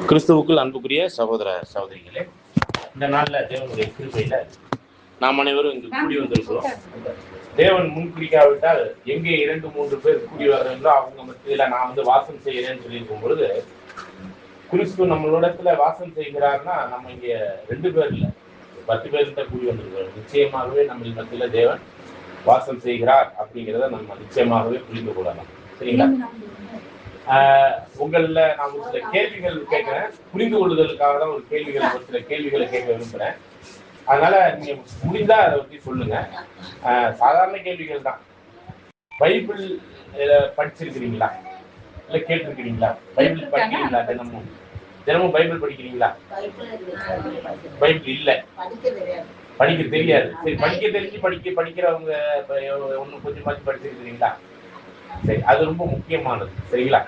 கிறிஸ்துவுக்குள் அன்புக்குரிய சகோதர சகோதரிகளே, இந்த நாளில் தேவனுடைய கிருபையில நாம் அனைவரும் இங்கு கூடி வந்திருக்கிறோம். தேவன் முன்குறிக்காவிட்டால் எங்கே 2-3 பேர் கூடி வர்றீங்களோ அவங்க மத்தியில நான் வாசம் செய்கிறேன்னு சொல்லியிருக்கும் பொழுது, கிறிஸ்து நம்மளோடத்துல வாசம் செய்கிறார்னா நம்ம இங்க 2 பேர் இல்லை 10 பேர்கிட்ட கூடி வந்திருக்கிறோம். நிச்சயமாகவே நம்ம மத்தியில தேவன் வாசம் செய்கிறார் அப்படிங்கிறத நம்ம நிச்சயமாகவே புரிந்து கொள்ளலாம். சரிங்களா? உங்கள நான் ஒரு சில கேள்விகள் கேட்கிறேன். புரிந்து கொள்ளுதலுக்காக தான் ஒரு சில கேள்விகளை கேட்க விரும்புறேன். அதனால நீங்க முடிந்தா அதை பத்தி சொல்லுங்க. சாதாரண கேள்விகள் தான். பைபிள் படிச்சிருக்கிறீங்களா? இல்ல கேட்டிருக்கிறீங்களா? பைபிள் படிக்கிறீங்களா? தினமும் பைபிள் படிக்கிறீங்களா? பைபிள் இல்ல, படிக்க தெரியாது. சரி, படிக்க தெரிஞ்சு படிக்கிறவங்க ஒன்னும் கொஞ்சமாச்சு படிச்சிருக்கிறீங்களா? சரி, அது ரொம்ப முக்கியமானது. சரிங்களா?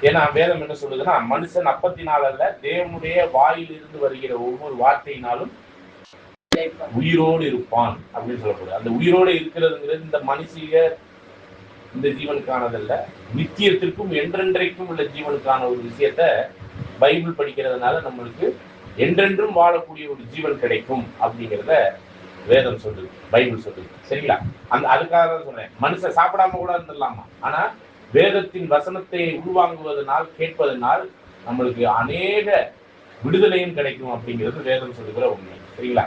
ஏன்னா வேதம் என்ன சொல்லுதுன்னா, மனுஷன் அப்பத்தினால் அல்ல, தேவனுடைய வாயிலிருந்து வருகிற ஒவ்வொரு வார்த்தையினாலும் உயிரோடு இருப்பான் அப்படின்னு சொல்லப்படுது. அந்த உயிரோடு இருக்கிறதுங்கிறது இந்த மனுஷிக இந்த ஜீவனுக்கானதல்ல, நித்தியத்திற்கும் என்றென்றைக்கும் உள்ள ஜீவனுக்கான ஒரு விஷயத்த பைபிள் படிக்கிறதுனால நம்மளுக்கு என்றென்றும் வாழக்கூடிய ஒரு ஜீவன் கிடைக்கும் அப்படிங்கிறத வேதம் சொல்லுது, பைபிள் சொல்லுது. சரிங்களா? அதுக்காக தான் சொல்றேன். மனுஷன் சாப்பிடாம கூட இருந்துடலாமா, ஆனா வேதத்தின் வசனத்தை உள்வாங்குவதனால், கேட்பதனால் நம்மளுக்கு அநேக விடுதலையும் கிடைக்கும் அப்படிங்கிறது வேதம் சொல்லுகிற உண்மை. சரிங்களா?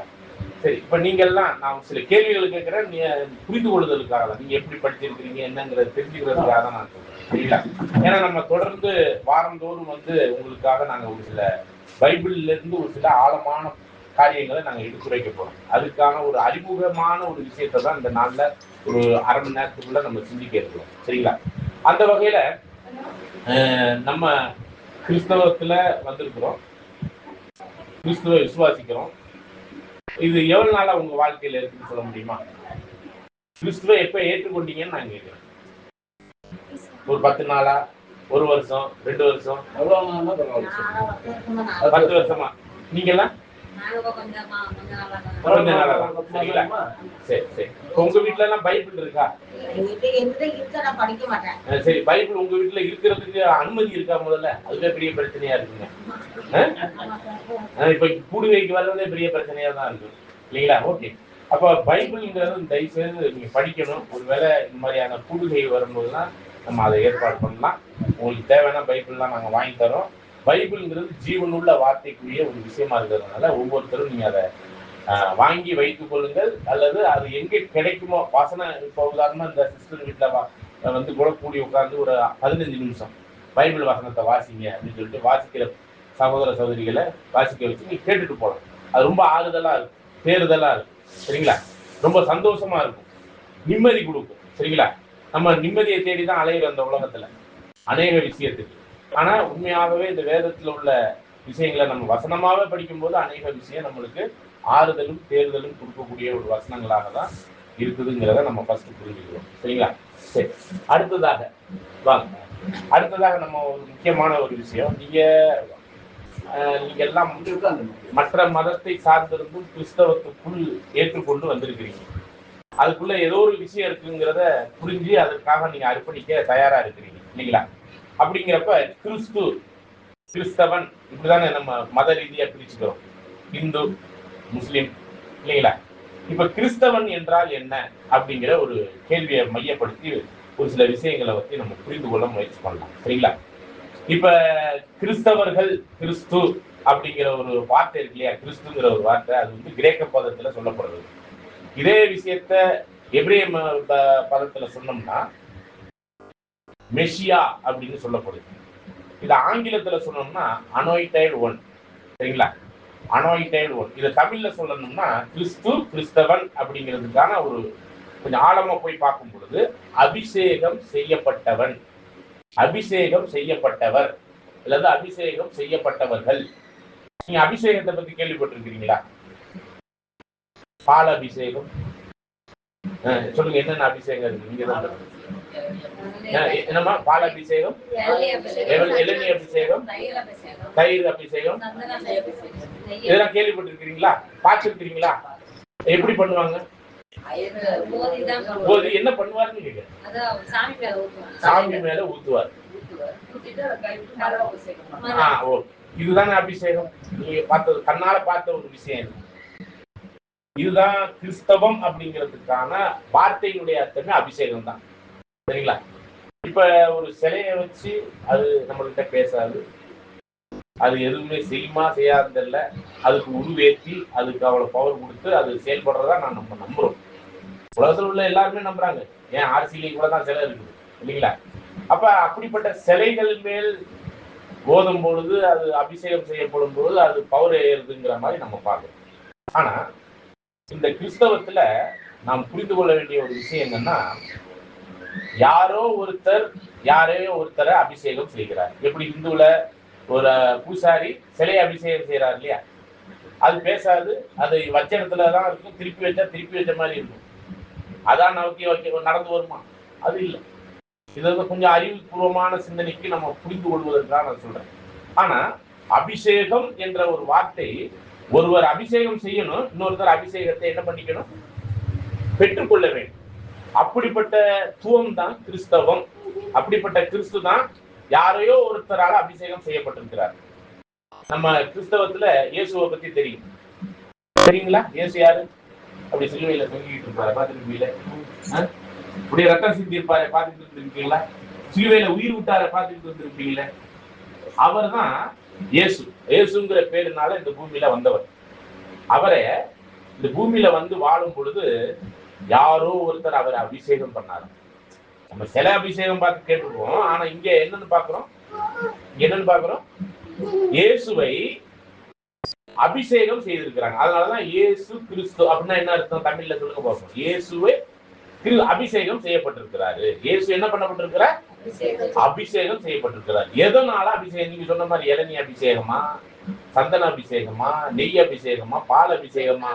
சரி, இப்ப நீங்க எல்லாம் நான் சில கேள்விகள் கேட்கிறேன், நீங்க புரிந்து கொள்வதற்காக தான். நீங்க எப்படி படிச்சிருக்கிறீங்க என்னங்கிறத தெரிஞ்சுக்கிறதுக்காக தான் நான் சொல்றேன். சரிங்களா? ஏன்னா நம்ம தொடர்ந்து வாரந்தோறும் உங்களுக்காக நாங்க ஒரு சில பைபிள்ல இருந்து ஒரு சில ஆழமான காரியங்களை நாங்க எடுத்துரைக்க போறோம். அதுக்கான ஒரு அறிமுகமான ஒரு விஷயத்தை தான் இந்த நாள்ல ஒரு அரை மணி நேரத்துக்குள்ள நம்ம சிந்திக்க இருக்கிறோம். சரிங்களா? அந்த வகையில நம்ம கிறிஸ்தவத்துல வந்திருக்கிறோம், கிறிஸ்துவ விசுவாசிக்கிறோம். இது எவ்வளவு நாளா உங்க வாழ்க்கையில இருக்குன்னு சொல்ல முடியுமா? கிறிஸ்துவ எப்ப ஏற்றுக்கொண்டீங்கன்னு நான் கேட்கிறேன். ஒரு 10 நாளா, 1 வருஷம், 2 வருஷம், 10 வருஷமா? நீங்க எல்லாம் சரி சரி. உங்க வீட்டுல எல்லாம் பைபிள் இருக்கா? சரி, பைபிள் உங்க வீட்டுல இருக்கிறதுக்கு அனுமதி இருக்கா? முதல்ல அதுவே பெரிய பிரச்சனையா இருக்குங்க. இப்ப கூடுகைக்கு வர்றதே பெரிய பிரச்சனையா தான் இருக்கு, இல்லைங்களா? ஓகே, அப்ப பைபிள்ங்கிறது தயவு செய்து நீங்க படிக்கணும். ஒருவேளை இந்த மாதிரியான கூடுகை வரும்போதுதான் நம்ம அதை ஏற்பாடு பண்ணலாம். உங்களுக்கு தேவையான பைபிள்லாம் நாங்க வாங்கி தரோம். பைபிள்ங்கிறது ஜீவனுள்ள வார்த்தைக்குரிய ஒரு விஷயமா இருக்கிறதுனால ஒவ்வொருத்தரும் நீங்க அதை வாங்கி வைத்துக் கொள்ளுங்கள். அல்லது அது எங்க கிடைக்குமோ வசனம், இப்போ உதாரணமா இந்த சிஸ்டர் வீட்டுல கூட கூடி உட்கார்ந்து ஒரு 15 நிமிஷம் பைபிள் வசனத்தை வாசிங்க அப்படின்னு சொல்லிட்டு வாசிக்கிற சகோதர சகோதரிகளை வாசிக்க வச்சு நீங்க கேட்டுட்டு போகலாம். அது ரொம்ப ஆறுதலா இருக்கும், தேறுதலா இருக்கும். சரிங்களா? ரொம்ப சந்தோஷமா இருக்கும், நிம்மதி கொடுக்கும். சரிங்களா? நம்ம நிம்மதியை தேடிதான் அலையிற அந்த உலகத்துல அநேக விஷயத்துக்கு. ஆனா உண்மையாகவே இந்த வேதத்துல உள்ள விஷயங்களை நம்ம வசனமாவே படிக்கும் போது அநேக விஷயம் நம்மளுக்கு ஆறுதலும் தேர்தலும் கொடுக்கக்கூடிய ஒரு வசனங்களாக தான் இருக்குதுங்கிறத நம்ம ஃபர்ஸ்ட் புரிஞ்சுக்கிறோம். சரிங்களா? சரி, அடுத்ததாக நம்ம ஒரு முக்கியமான ஒரு விஷயம், நீங்க எல்லாம் மற்ற மதத்தை சார்ந்திருந்தும் கிறிஸ்தவத்துக்குள் ஏற்றுக்கொண்டு வந்திருக்கிறீங்க. அதுக்குள்ள ஏதோ ஒரு விஷயம் இருக்குங்கிறத புரிஞ்சு அதற்காக நீங்க அர்ப்பணிக்க தயாரா இருக்கிறீங்க, இல்லைங்களா? அப்படிங்கிறப்ப கிறிஸ்தவன் இப்படிதானே நம்ம மத ரீதியா பிரிச்சுக்கிறோம், இந்து, முஸ்லிம், இல்லைங்களா? இப்ப கிறிஸ்தவன் என்றால் என்ன அப்படிங்கிற ஒரு கேள்வியை மையப்படுத்தி ஒரு சில விஷயங்களை பத்தி நம்ம புரிந்து கொள்ள முயற்சி பண்ணலாம். சரிங்களா? இப்ப கிறிஸ்தவர்கள், கிறிஸ்து அப்படிங்கிற ஒரு வார்த்தை இருக்கு இல்லையா? கிறிஸ்துங்கிற ஒரு வார்த்தை அது கிரேக்க பதத்துல சொல்லப்படுறது. இதே விஷயத்த எபிரேய பதத்துல சொன்னோம்னா மெஷியா அப்படின்னு சொல்லப்படுது. இது ஆங்கிலத்துல சொன்னோம்னா அனாயிண்டட் ஒன். சரிங்களா? Anointed one. இதை தமிழ்ல சொல்லணும்னா கிறிஸ்து, கிறிஸ்தவன் அப்படிங்கிறதுக்கான ஒரு கொஞ்சம் ஆழமா போய் பார்க்கும் பொழுது அபிஷேகம் செய்யப்பட்டவன், அபிஷேகம் செய்யப்பட்டவர் அல்லது அபிஷேகம் செய்யப்பட்டவர்கள். நீங்க அபிஷேகத்தை பத்தி கேள்விப்பட்டிருக்கிறீங்களா? பால் அபிஷேகம், சொல்லுங்க, என்னென்ன அபிஷேகம் இருக்கு? நீங்க என்னமா? பால் அபிஷேகம், இளநீ அபிஷேகம், தயிர் அபிஷேகம், இதெல்லாம் கேள்விப்பட்டிருக்கிறீங்களா? பார்த்திருக்கிறீங்களா? எப்படி பண்ணுவாங்க? போதி என்ன பண்ணுவாருன்னு கேட்கிறேன். சாமி மேல ஊத்துவார். இதுதானே அபிஷேகம். நீங்க பார்த்தது, கண்ணால பார்த்த ஒரு விஷயம். இதுதான் கிறிஸ்தவம் அப்படிங்கிறதுக்கான வார்த்தையினுடைய அர்த்தமே அபிஷேகம் தான். சரிங்களா? இப்ப ஒரு சிலையை வச்சு அது நம்மள்கிட்ட பேசாது, அது எதுவுமே செய்யுமா செய்யாததில்ல, அதுக்கு உருவேற்றி அதுக்கு அவ்வளவு பவர் கொடுத்து அது செயல்படுறதா நம்ம நம்புறோம். உலகத்தில் உள்ள எல்லாருமே நம்புறாங்க. ஏன் ஆர்சிலையும் கூட தான் சிலை இருக்குது இல்லைங்களா? அப்ப அப்படிப்பட்ட சிலைகள் மேல் ஓதும் பொழுது, அது அபிஷேகம் செய்யப்படும் பொழுது அது பவர் ஏறுதுங்கிற மாதிரி நம்ம பார்க்கணும். ஆனா இந்த கிறிஸ்தவத்துல நாம் புரிந்து கொள்ள வேண்டிய ஒரு விஷயம் என்னன்னா, யாரோ ஒருத்தரை அபிஷேகம் செய்கிறார். எப்படி இந்துல ஒரு பூசாரி சிலை அபிஷேகம் செய்யறாரு இல்லையா? அது பேசாது, அது வச்ச இடத்துலதான் இருக்கும், திருப்பி வச்சா திருப்பி வச்ச மாதிரி இருக்கும். அதான் நமக்கு நடந்து வருமா? அது இல்லை. இது கொஞ்சம் அறிவுபூர்வமான சிந்தனைக்கு நம்ம புரிந்து கொள்வதற்காக நான் சொல்றேன். ஆனா அபிஷேகம் என்ற ஒரு வார்த்தை, ஒருவர் அபிஷேகம் செய்யணும், இன்னொருத்தர் அபிஷேகத்தை என்ன பண்ணிக்கணும்? பெற்றுக்கொள்ள வேண்டும். அப்படிப்பட்ட துவம் தான் கிறிஸ்தவம். அப்படிப்பட்ட கிறிஸ்து தான் யாரையோ ஒருத்தரால அபிஷேகம் செய்யப்பட்டிருக்கிறார். நம்ம கிறிஸ்தவத்துல இயேசுவை பத்தி தெரியும், தெரியுங்களா? இயேசு யாரு? அப்படி சிலுவையில தொங்கிட்டு இருப்பாரு, பார்த்துருப்பீங்களா? இப்படி ரத்தம் சிந்தி இருப்பாரு, பார்த்துட்டு இருக்கீங்களா? சிலுவையில உயிர் விட்டார பார்த்துட்டு இருந்திருப்பீங்களா? அவர் தான் இயேசு. இயேசுங்கிற பேருனால இந்த பூமியில வந்தவர். அவரை இந்த பூமியில வந்து வாழும் பொழுது யாரோ ஒருத்தர் அவரை அபிஷேகம் பண்ணாரு. நம்ம சில அபிஷேகம் பார்த்து கேட்டுருக்கோம். ஆனா இங்க என்னன்னு பாக்குறோம்? இயேசுவை அபிஷேகம் செய்திருக்கிறாங்க. அதனாலதான் இயேசு கிறிஸ்து அப்படின்னா என்ன அர்த்தம்? தமிழ்ல சொல்லுங்க பார்ப்போம். இயேசுவை அபிஷேகம் செய்யப்பட்டிருக்கிறாரு. இயேசு என்ன பண்ணப்பட்டிருக்கிறார்? அபிஷேகம் செய்யப்பட்டிருக்கிறார். எதனால அபிஷேகம்? நீங்க சொன்ன மாதிரி இளநீ அபிஷேகமா, சந்தன அபிஷேகமா, நெய் அபிஷேகமா, பால் அபிஷேகமா?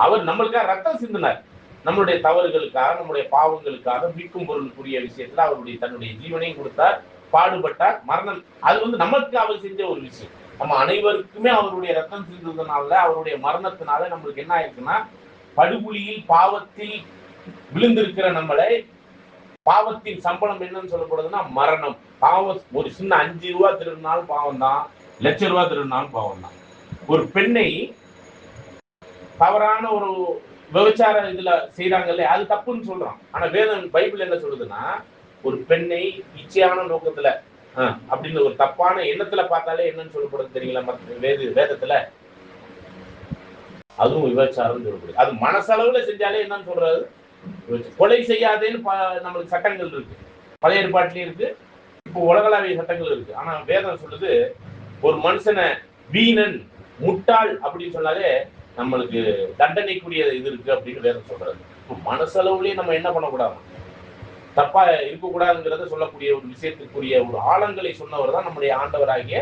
அவர் நம்மளுக்காக ரத்தம் சிந்தினார். நம்மளுடைய தவறுகளுக்காக, நம்முடைய பாவங்களுக்காக, மீட்கும் பொருளுக்குரிய விஷயத்துல அவருடைய தன்னுடைய ஜீவனையும் கொடுத்தார், பாடுபட்டார், மரணம். அது நமக்கு அவர் செஞ்ச ஒரு விஷயம். நம்ம அனைவருக்குமே அவருடைய ரத்தம் சிந்ததுனால, அவருடைய மரணத்தினால நம்மளுக்கு என்ன ஆயிருக்குன்னா, படுகுழியில் பாவத்தில் விழுந்திருக்கிற நம்மளை, பாவத்தின் சம்பளம் என்னன்னு சொல்லப்படுதுன்னா மரணம். பாவம். ஒரு சின்ன 5 ரூபா திருடினாலும் பாவம் தான், லட்ச ரூபா திருடினாலும் பாவம் தான். ஒரு பெண்ணை தவறான ஒரு விபச்சார இதுல செய்யறாங்கல்ல, அது தப்புன்னு சொல்றோம். ஆனா வேதம் பைபிள் என்ன சொல்லுதுன்னா, ஒரு பெண்ணை இச்சையான நோக்கத்துல அப்படின்னு ஒரு தப்பான எண்ணத்துல பார்த்தாலே என்னன்னு சொல்லப்படுது தெரியுங்களா? வேதத்துல அதுவும் விபச்சாரம் சொல்லப்படுது. அது மனசளவுல செஞ்சாலே என்னன்னு சொல்றது? கொலை செய்யாதேன்னு நம்மளுக்கு சட்டங்கள் இருக்கு, பழைய ஏற்பாட்டிலையும் இருக்கு, இப்போ உலகளாவிய சட்டங்கள் இருக்கு. ஆனா வேதம் சொல்லுது, ஒரு மனுஷனை வீணன், முட்டாள் அப்படின்னு சொன்னாலே நம்மளுக்கு தண்டனைக்குரிய இது இருக்கு அப்படின்னு வேதம் சொல்றது. மனசளவுலயே நம்ம என்ன பண்ணக்கூடாது, தப்பா இருக்கக்கூடாதுங்கிறத சொல்லக்கூடிய ஒரு விஷயத்துக்குரிய ஒரு ஆழங்களை சொன்னவர் தான் நம்முடைய ஆண்டவராகிய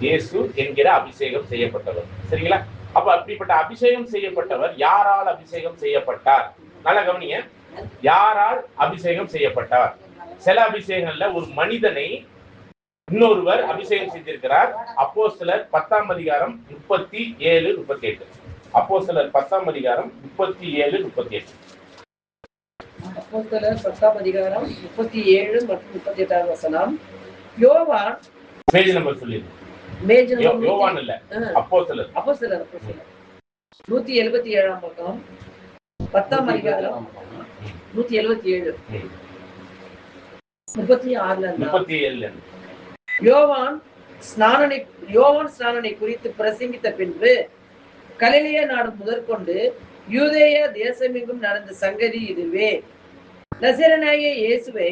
இயேசு என்கிற அபிஷேகம் செய்யப்பட்டவர். சரிங்களா? அப்ப அப்படிப்பட்ட அபிஷேகம் செய்யப்பட்டவர் யாரால் அபிஷேகம் செய்யப்பட்டார்? நல்ல கவனிங்க. யாரால் அபிஷேகம் செய்யப்பட்டார்? சில அபிஷேகங்கள்ல ஒரு மனிதனை இன்னொருவர் அபிஷேகம் செய்திருக்கிறார். அப்போஸ்தலர் 10ஆம் அதிகாரம் 37, 38. அப்போஸ்தலர் 10ஆம் அதிகாரம் 37, 38. அப்போஸ்தலர் 10ஆம் அதிகாரம் 37 மற்றும் 38 வசனம். யோவான் பேஜ் நம்பர் சொல்லிருங்க. யோவான் இல்ல, அப்போஸ்தலர் 177ஆம் பக்கம், 10ஆம் அதிகாரம் 177 37. யோவான் ஸ்நானனை குறித்து பிரசங்கித்த பின்பு கலிலேயா நாடு முதற்கொண்டு யூதேய தேசமெங்கும் நடந்த சங்கதி இதுவே. நசரேயனாகிய இயேசுவை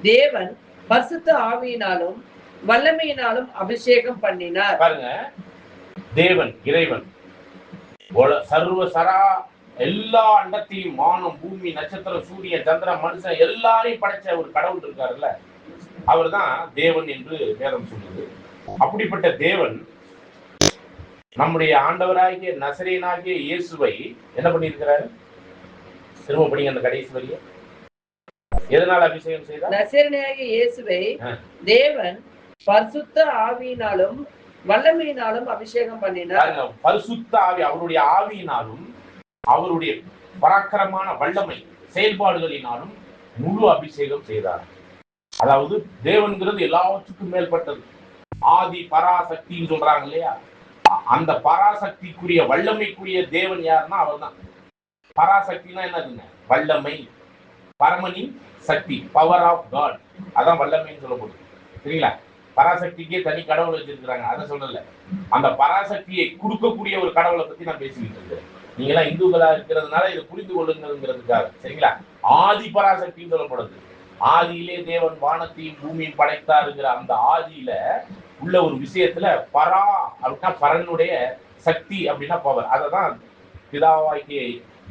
தேவன் பரிசுத்த ஆவியினாலும் வல்லமையினாலும் அபிஷேகம் பண்ணினார். பாருங்க, தேவன் இறைவன் சர்வசரா எல்லா அண்டத்தையும், வானம், பூமி, நட்சத்திரம், சூரியன், சந்திரன், மனுஷன் எல்லாரையும் படைச்ச ஒரு கடவுள் இருக்காருல்ல, அவர் தான் தேவன் என்று வேதம் சொல்லுது. அப்படிப்பட்ட தேவன் நம்முடைய ஆண்டவராகிய நசரேயனாகிய இயேசுவை என்ன பண்ணியிருக்கிறாரு? திரும்ப படிங்க அந்த கடைசி வரிய. எதனால அபிஷேகம் செய்தார்? நசரேயனாகிய இயேசுவை தேவன் பரிசுத்த ஆவியினாலும் வல்லமையினாலும் அபிஷேகம் பண்ணினார். பரிசுத்த ஆவி, அவருடைய ஆவியினாலும் அவருடைய பராக்கிரமான வல்லமை செயல்பாடுகளினாலும் முழு அபிஷேகம் செய்தார். அதாவது தேவன்கிறது எல்லாவற்றுக்கும் மேற்பட்டது. ஆதி பராசக்தின்னு சொல்றாங்க இல்லையா, அந்த பராசக்திக்குரிய வல்லமைக்குரிய தேவன் யாருன்னா அவர் தான். பராசக்தினா என்னதுங்க? வல்லமை, பரமனின் சக்தி, பவர் ஆஃப் காட், அதான் வல்லமைன்னு சொல்லப்படுது. சரிங்களா? பராசக்திக்கே தனி கடவுள் வச்சிருக்கிறாங்க, அதை சொல்லல. அந்த பராசக்தியை கொடுக்கக்கூடிய ஒரு கடவுளை பத்தி நான் பேசிக்கிட்டு இருக்கேன். நீங்க எல்லாம் இந்துக்களா இருக்கிறதுனால இதை புரிந்து கொள்ளுங்கிறதுக்காக. சரிங்களா? ஆதி பராசக்தின்னு சொல்லப்படுது. ஆதியிலே தேவன் வானத்தையும் பூமியும் படைத்தாருங்கிற அந்த ஆதியில உள்ள ஒரு விஷயத்துல பரா அப்படின்னா பரனுடைய சக்தி அப்படின்னா பவர். அததான் பிதாவாகிய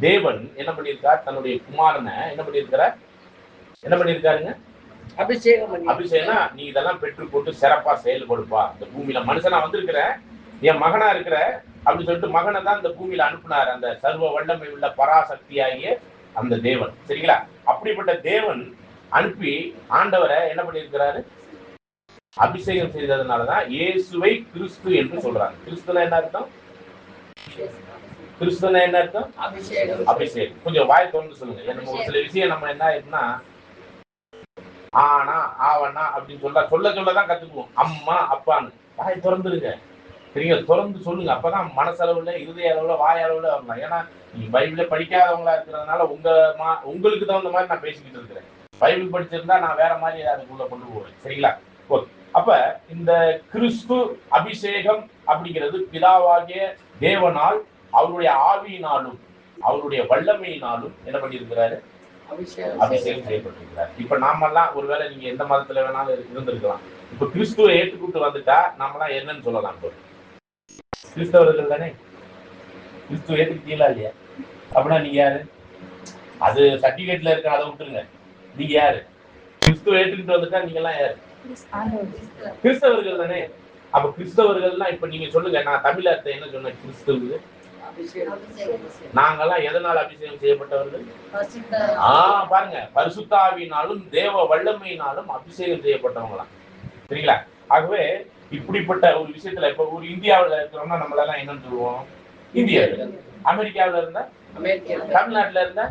தேவன் என்ன பண்ணியிருக்கார்? தன்னுடைய குமாரனை என்ன பண்ணியிருக்காருங்க? அபிஷேகம்னா நீ இதெல்லாம் பெற்று போட்டு சிறப்பா செயல்படுப்பா, இந்த பூமியில மனுஷனா வந்திருக்கிற, என் மகனா இருக்கிற அப்படின்னு சொல்லிட்டு மகனை தான் இந்த பூமியில அனுப்புனார், அந்த சர்வ வல்லமை உள்ள பராசக்தியாகிய அந்த தேவன். சரிங்களா? அப்படிப்பட்ட தேவன் அனுப்பி ஆண்டவரை என்ன பண்ணியிருக்கிறாரு? அபிஷேகம் செய்ததுனாலதான் இயேசுவை கிறிஸ்து என்று சொல்றாங்க. கிறிஸ்துனா என்ன அர்த்தம்? கிறிஸ்துனா என்ன அர்த்தம்? அபிஷேகம். கொஞ்சம் வாய் திறந்து சொல்லுங்க. நம்ம ஒரு சில விஷயம் நம்ம என்ன ஆயிருக்குன்னா ஆனா ஆவனா அப்படின்னு சொல்லதான் கத்துக்குவோம். அம்மா அப்பான்னு வாய் திறந்துருங்க. சரிங்க, திறந்து சொல்லுங்க. அப்பதான் மனசளவுல, இருதய அளவுல, வாய் அளவுல வரலாம். ஏன்னா நீங்க பைபிள படிக்காதவங்களா இருக்கிறதுனால உங்களுக்கு தகுந்த மாதிரி நான் பேசிக்கிட்டு இருக்கிறேன். பைபிள் படிச்சிருந்தா நான் வேற மாதிரி அதுக்குள்ள கொண்டு போவேன். சரிங்களா? ஓகே. அப்ப இந்த கிறிஸ்து அபிஷேகம் அப்படிங்கிறது பிதாவாகிய தேவனால் அவருடைய ஆவியினாலும் அவருடைய வல்லமையினாலும் என்ன பண்ணியிருக்கிறாரு? அபிஷேகம் செய்யப்பட்டிருக்கிறார். இப்ப நாமெல்லாம் ஒருவேளை நீங்க எந்த மதத்துல வேணாலும் இருந்திருக்கலாம். இப்ப கிறிஸ்துவை ஏற்றுக்கிட்டு வந்துட்டா நாமெல்லாம் என்னன்னு சொல்லலாம்? கிறிஸ்தவர்கள் தானே. கிறிஸ்துவ ஏற்றுக்கிட்டீங்களா இல்லையா? அப்படின்னா நீங்க யாரு? அது சர்டிபிகேட்ல இருக்க, அதை விட்டுருங்க. நீங்க யாரு? கிறிஸ்துவ ஏற்றுக்கிட்டு வந்துட்டா நீங்க எல்லாம் யாரு? கிறிஸ்தவர்கள் தானே. அப்ப கிறிஸ்தவர்கள்னா இப்ப நீங்க சொல்லுங்க, நான் தமிழ் அர்த்தம் என்ன சொன்னேன்? கிறிஸ்துவ நாங்கெல்லாம் எதனால் அபிஷேகம் செய்யப்பட்டவர்கள்? பாருங்க, பரிசுத்த ஆவியினாலும் தேவ வல்லமையினாலும் அபிஷேகம் செய்யப்பட்டவங்களாம். சரிங்களா? ஆகவே இப்படிப்பட்ட ஒரு விஷயத்துல இப்ப ஒரு இந்தியாவில் இருக்கிறோம்னா நம்மள எல்லாம் என்னன்னு சொல்லுவோம்? இந்தியர்கள். அமெரிக்காவில இருந்தா, தமிழ்நாட்டுல இருந்தா,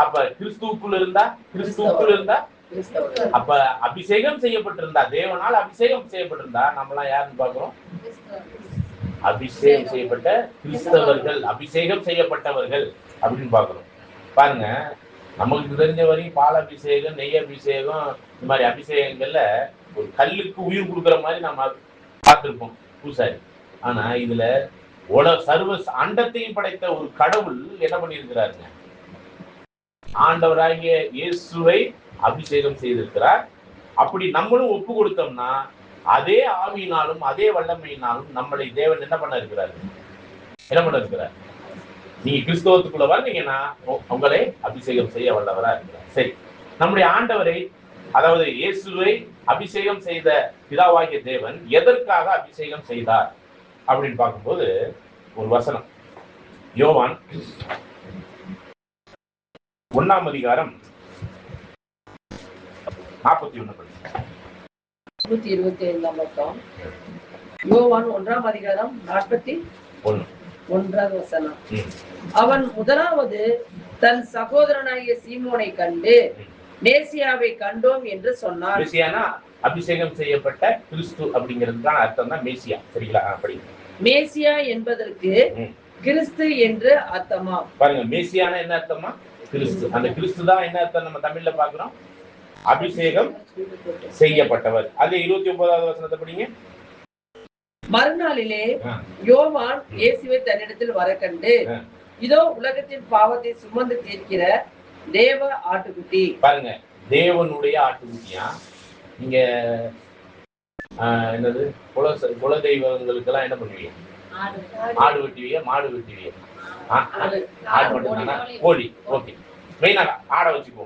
அப்ப கிறிஸ்துவுக்குள் இருந்தா, அப்ப அபிஷேகம் செய்யப்பட்டிருந்தா, தேவனால் அபிஷேகம் செய்யப்பட்டிருந்தா நம்மளாம் யாருன்னு பாக்குறோம்? அபிஷேகம் செய்யப்பட்ட கிறிஸ்தவர்கள், அபிஷேகம் செய்யப்பட்டவர்கள் அப்படின்னு பாக்குறோம். பாருங்க, நமக்கு தெரிஞ்ச வரையும் பால் அபிஷேகம், நெய் அபிஷேகம், இந்த மாதிரி அபிஷேகங்கள்ல ஒரு கல்லுக்கு உயிர் கொடுக்குற மாதிரி நம்ம பார்த்திருப்போம் பூசாரி. ஆனா இதுல சர்வ அண்டத்தையும் படைத்த ஒரு கடவுள் என்ன பண்ணியிருக்கிறாருங்க? ஆண்டவராகிய இயேசுவை அபிஷேகம் செய்திருக்கிறார். அப்படி நம்மளும் ஒப்பு கொடுத்தோம்னா அதே ஆவியினாலும் அதே வல்லமையினாலும் நம்மளை தேவன் என்ன பண்ண இருக்கிறார்? நீங்க கிறிஸ்தவத்துக்குள்ள வந்தீங்கன்னா உங்களை அபிஷேகம் செய்ய வல்லவரா இருக்கிறார். சரி, நம்முடைய ஆண்டவரை, அதாவது இயேசுவை அபிஷேகம் செய்த பிதாவாகிய தேவன் எதற்காக அபிஷேகம் செய்தார் அப்படின்னு பார்க்கும்போது ஒரு வசனம், யோவான் 1ஆம் அதிகாரம் 41. 125ஆம் பக்கம். யோவான் 1ஆம் அதிகாரம் 41வது வசனம். அவன் முதலாவது தன் சகோதரனாகிய சீமோனை கண்டு மேசியாவை கண்டோம் என்று சொன்னார். மேசியானா அபிஷேகம் செய்யப்பட்ட கிறிஸ்து அப்படிங்கிறதுக்கான அர்த்தம் தான் மேசியா. சரிங்களா? அப்படி மேசியா என்பதற்கு கிறிஸ்து என்று அர்த்தமா? பாருங்க, மேசியானா என்ன அர்த்தமா? கிறிஸ்து. அந்த கிறிஸ்து தான் என்ன அர்த்தம் நம்ம தமிழ்ல பாக்குறோம்? அபிஷேகம் செய்யப்பட்டவர். அது 29வது வசனத்தை படிங்க. மறுநாளிலே யோவான் இயேசுவை தன்னிடத்தில் வர கண்டு, இதோ உலகத்தின் பாவத்தை சுமந்து தீர்க்கிற தேவ ஆட்டுக்குட்டி. பாருங்க, தேவனுடைய ஆட்டுக்குட்டியா? நீங்க என்னது குல தெய்வங்களுக்கு எல்லாம் என்ன பண்ணுவீங்க? ஆடு வெட்டுவீங்க, மாடு வெட்டுவீங்க. ஆடு மட்டும்தானா? கோழி. ஓகே, மெயினா ஆடை வச்சுக்கோ.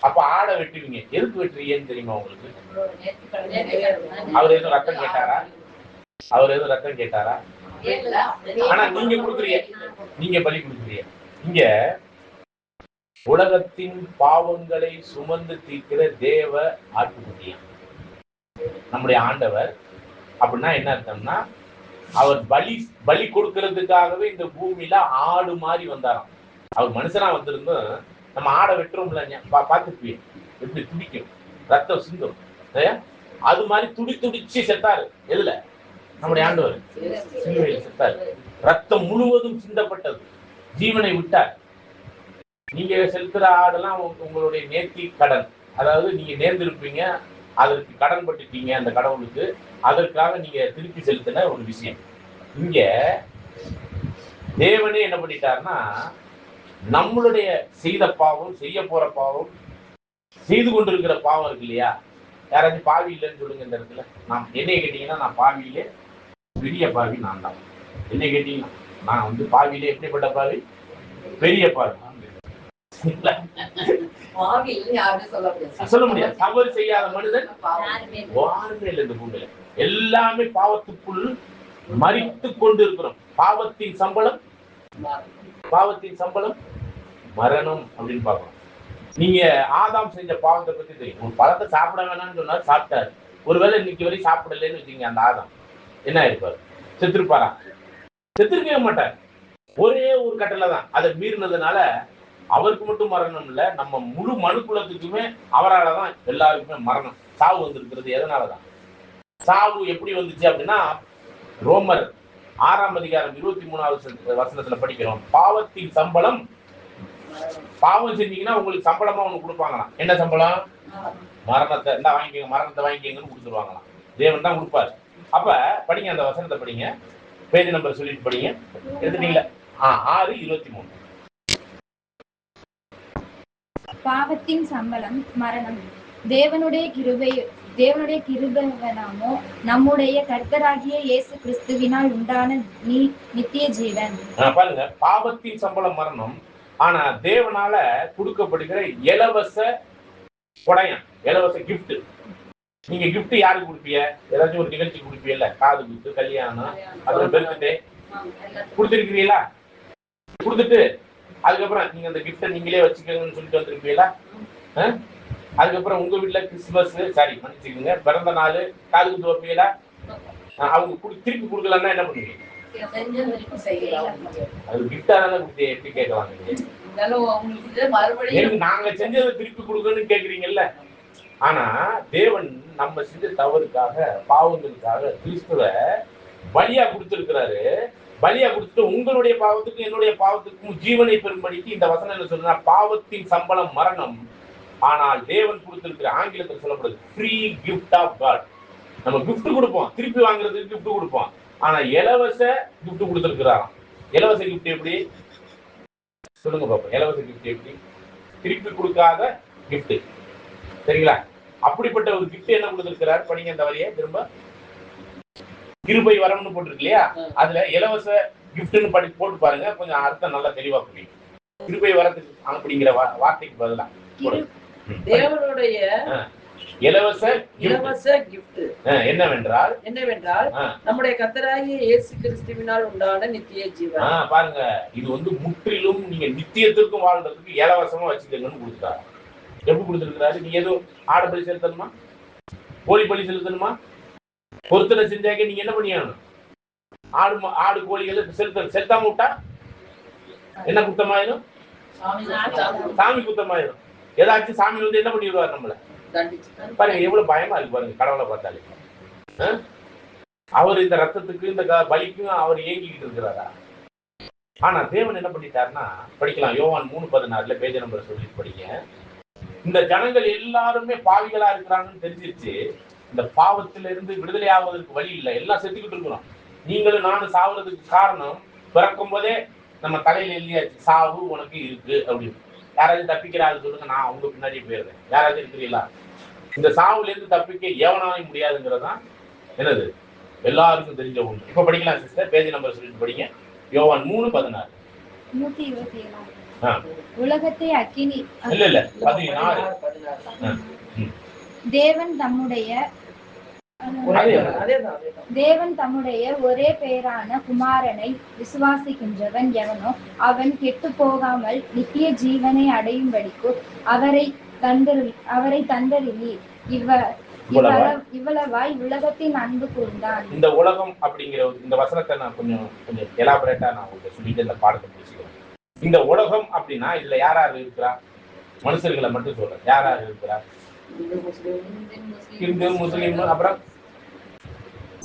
அப்ப ஆடை வெட்டுவீங்க. எதுக்கு வெட்டுறீங்கன்னு தெரியுமா உங்களுக்கு? அவர் எதுவும் ரத்தம் கேட்டாரா? ஆனா நீங்க கொடுக்குறீங்க, நீங்க பலி கொடுக்குறீங்க. இங்க உலகத்தின் பாவங்களை சுமந்து தீர்க்கிற தேவ ஆட்டுக்குட்டியா நம்முடைய ஆண்டவர். அப்படின்னா என்ன அர்த்தம்னா, அவர் பலி கொடுக்கறதுக்காகவே இந்த பூமியில ஆடு மாதிரி வந்தாராம். அவர் மனுஷனா வந்திருந்தும் நம்ம ஆடை வெட்டுறோம்ல, பார்த்துப்பீங்க எப்படி துடிக்கும், ரத்தம் சிந்தும். அது மாதிரி துடிச்சு செத்தாரு. எதுல? நம்முடைய ஆண்டவர் சிலுவையில் செத்தார். ரத்தம் முழுவதும் சிந்தப்பட்டது, ஜீவனை விட்டார். நீங்க செலுத்துற அதெல்லாம் உங்களுடைய நேர்த்தி கடன். அதாவது நீங்க நேர்ந்திருப்பீங்க, அதற்கு கடன் பட்டுட்டீங்க அந்த கடவுளுக்கு, அதற்காக நீங்க திருப்பி செலுத்தின ஒரு விஷயம். இங்க தேவனே என்ன பண்ணிட்டாருன்னா, நம்மளுடைய செய்த பாவம், செய்ய போற பாவம், செய்து கொண்டிருக்கிற பாவம் இருக்கு இல்லையா? யாராச்சும் பாவி இல்லைன்னு சொல்லுங்க இந்த இடத்துல. நான் என்னைய கேட்டீங்கன்னா, நான் பாவியிலே பெரிய பாவி நான் தான். என்ன கேட்டீங்கன்னா, நான் வந்து பாவியிலே எப்படிப்பட்ட பாவி? பெரிய பாவி. சொல்ல முடியாது. தவறு செய்யாத மனிதன் யாருமே இல்லை இந்த பூமியில. எல்லாமே பாவத்துக்குள் மரித்து கொண்டு இருக்கிறோம். பாவத்தின் சம்பளம் மரணம் அப்படின்னு பார்க்கணும். நீங்க ஆதாம் செஞ்ச பாவத்தை பத்தி தெரியும். ஒரு பழத்தை சாப்பிட வேணாம்னு சொன்னாரு, சாப்பிட்டாரு. ஒருவேளை இன்னைக்கு வரை சாப்பிடலன்னு வச்சுங்க, அந்த ஆதாம் என்ன ஆயிருப்பாரு? செத்துருப்பாரா? செத்துருக்கவே மாட்டார். ஒரே ஒரு கட்டளை தான், அதை மீறினதுனால அவருக்கு மட்டும் மரணம் இல்லை, நம்ம முழு மனு குலத்துக்குமே அவரால் தான் எல்லாருக்குமே மரணம், சாவு வந்திருக்கிறது. எதனாலதான் சாவு எப்படி வந்துச்சு அப்படின்னா, ரோமர் 6ஆம் அதிகாரம் 23வது வசனத்துல படிக்கிறோம். பாவத்தின் சம்பளம், பாவம் செஞ்சீங்கன்னா உங்களுக்கு சம்பளமா ஒண்ணு கொடுப்பாங்களாம். என்ன சம்பளம்? மரணத்தை. இந்த வாங்கிக்கங்க, மரணத்தை வாங்கிக்கங்கன்னு கொடுத்துருவாங்களாம். தேவன் தான் கொடுப்பாரு. அப்ப படிங்க, அந்த வசனத்தை படிங்க, பேஜ் நம்பர் சொல்லிட்டு படிங்க. எடுத்துட்டீங்களா? 6:23. பாவத்தின் சம்பளம் மரணம், தேவனுடைய கிருபைவனாமோ நம்முடைய கர்த்தராகிய இயேசு கிறிஸ்துவினால் உண்டான நித்திய ஜீவன். பாருங்க, பாவத்தின் சம்பளம் மரணம், ஆனா தேவனால கொடுக்கப்படுகிற இலவச கொடையம், இலவச கிஃப்ட். நீங்க கிஃப்ட் யாருக்கு கொடுப்பீங்க? ஏதாச்சும் ஒரு நிகழ்ச்சி கொடுப்பீங்கல்ல, காது குத்து, கல்யாணம், அப்புறம் பெருத்துட்டு கொடுத்துருக்கிறீங்களா? கொடுத்துட்டு அதுக்கப்புறம் நீங்க அந்த கிஃப்டை நீங்களே வச்சுக்கோங்கன்னு சொல்லிட்டு வந்திருப்பீங்களா? அதுக்கப்புறம் உங்க வீட்டுல கிறிஸ்துமஸ், சாரி மன்னிச்சுக்கோங்க, பிறந்த நாள், காது குத்து வைப்பீங்களா? அவங்க திருப்பி கொடுக்கலன்னா என்ன பண்ணுவீங்க? அது கிஃப்டா தானே கொடுத்து எப்படி கேட்கலாம்? நாங்க செஞ்சதை திருப்பி கொடுக்கணும்னு கேக்குறீங்கல்ல. ஆனா தேவன் நம்ம செஞ்ச தவறுக்காக, பாவங்களுக்காக கிறிஸ்துவ பலியா கொடுத்திருக்கிறாரு. பலியா கொடுத்துட்டு உங்களுடைய பாவத்துக்கும் என்னுடைய பாவத்துக்கும் ஜீவனை பெறும்படிக்கு இந்த வசனம் என்ன சொல்றா? பாவத்தின் சம்பளம் மரணம், ஆனால் தேவன் கொடுத்திருக்கிற, ஆங்கிலத்தில் சொல்லப்படுது ஃப்ரீ கிஃப்ட் ஆஃப் காட். நம்ம கிஃப்ட் கொடுப்போம், திருப்பி வாங்குறதுக்கு கிஃப்ட் கொடுப்போம், ஆனா இலவச கிஃப்ட் கொடுத்திருக்கிறாராம். இலவச கிஃப்ட் எப்படி சொல்லுங்க பாப்போம்? இலவச கிஃப்ட் எப்படி? திருப்பி கொடுக்காத கிஃப்ட், சரிங்களா? அப்படிப்பட்ட ஒரு கிஃப்ட் என்ன கொடுத்திருக்கிறார்? படிங்க அந்த வரியை திரும்ப. கிருபை வரம்னு போட்டிருக்கு இல்லையா? அதுல இலவச கிஃப்ட்னு போட்டு பாருங்க, கொஞ்சம் அர்த்தம் நல்லா தெளிவா புரியும். கிருபை வரத்துக்கு அப்படிங்கிற வார்த்தைக்கு பதிலா தேவனுடைய இலவச கிஃப்ட் என்னவென்றால் நம்முடைய கர்த்தராகிய இயேசு கிறிஸ்துவினால் உண்டான நித்திய ஜீவன். பாருங்க, இது வந்து முற்றிலும் நீங்க நித்தியத்திற்கும் வாழ்றதுக்கு இலவசமா வச்சுக்கணும்னு கொடுத்துட்டாரு. எப்படி கொடுத்துருக்கிறாரு? நீங்க எதுவும் ஆடு பலி செலுத்தணுமா? கோழி பலி செலுத்தணுமா? பொருத்தனை செஞ்சாக்க நீங்க என்ன பண்ணியாகணும்? ஆடு கோழிகளை செலுத்தாம விட்டா என்ன குத்தமாயிரும்? சாமி குத்தமாயிரும். ஏதாச்சும் சாமி வந்து என்ன பண்ணிடுவார் நம்மள? பாருங்க எவ்வளவு பயமா இருக்கு பாருங்க கடவுளை பார்த்தாலே. அவர் இந்த ரத்தத்துக்கு, இந்த பலிக்கும் அவர் ஏங்கிக்கிட்டு இருக்கிறாரா? ஆனா தேவன் என்ன பண்ணிட்டாருன்னா, படிக்கலாம், யோவான் 3:16 பேஜ் நம்பர் சொல்லி படிங்க. இந்த ஜனங்கள் எல்லாருமே பாவிகளா இருக்கிறாங்கன்னு தெரிஞ்சிருச்சு. இந்த பாவத்தில இருந்து விடுதலை ஆவதற்கு வழி இல்லை, எல்லாம் செத்துக்கிட்டு இருக்கிறோம். நீங்களும் நானும் சாவுறதுக்கு காரணம் பிறக்கும் போதே நம்ம தலையில எழுதியாச்சு, சாவு உனக்கு இருக்கு அப்படின்னு. யாராவது தப்பிக்கிறாரு சொல்லுங்க, நான் அவங்க பின்னாடியே போயிருந்தேன். யாராவது இருக்கிறீங்களா? இந்த சாவுல இருந்து தப்பிக்க எவனாலையும் முடியாதுங்கிறதான் என்னது எல்லாருக்கும் தெரிஞ்ச ஒண்ணு. இப்ப படிக்கலாம் சிஸ்டர், பேஜ் நம்பர் சொல்லிட்டு படிங்க. யோவான் 3:16. 127. உலகத்தை அக்கினி இல்ல 16. தேவன் தம்முடைய ஒரே பேரான குமாரனை விசுவாசிக்கின்றவன் எவனோ அவன் கெட்டு போகாமல் நித்திய ஜீவனை அடையும்படிக்கு அவரை தந்தருளி இவ்வளவாய் உலகத்தின் அன்பு கூர்ந்தான். இந்த உலகம் அப்படிங்கிற இந்த வசனத்தை நான் கொஞ்சம் எலாபரேட்டா நான் உங்களுக்கு சொல்லிட்டு இந்த பாடத்தை முடிச்சுக்கிறேன். இந்த உலகம் அப்படின்னா இதுல யார் இருக்கிறா? மனுஷர்களை மட்டும் சொல்றேன். யார் இருக்கிறா? இந்து முஸ்லீம் அப்புறம்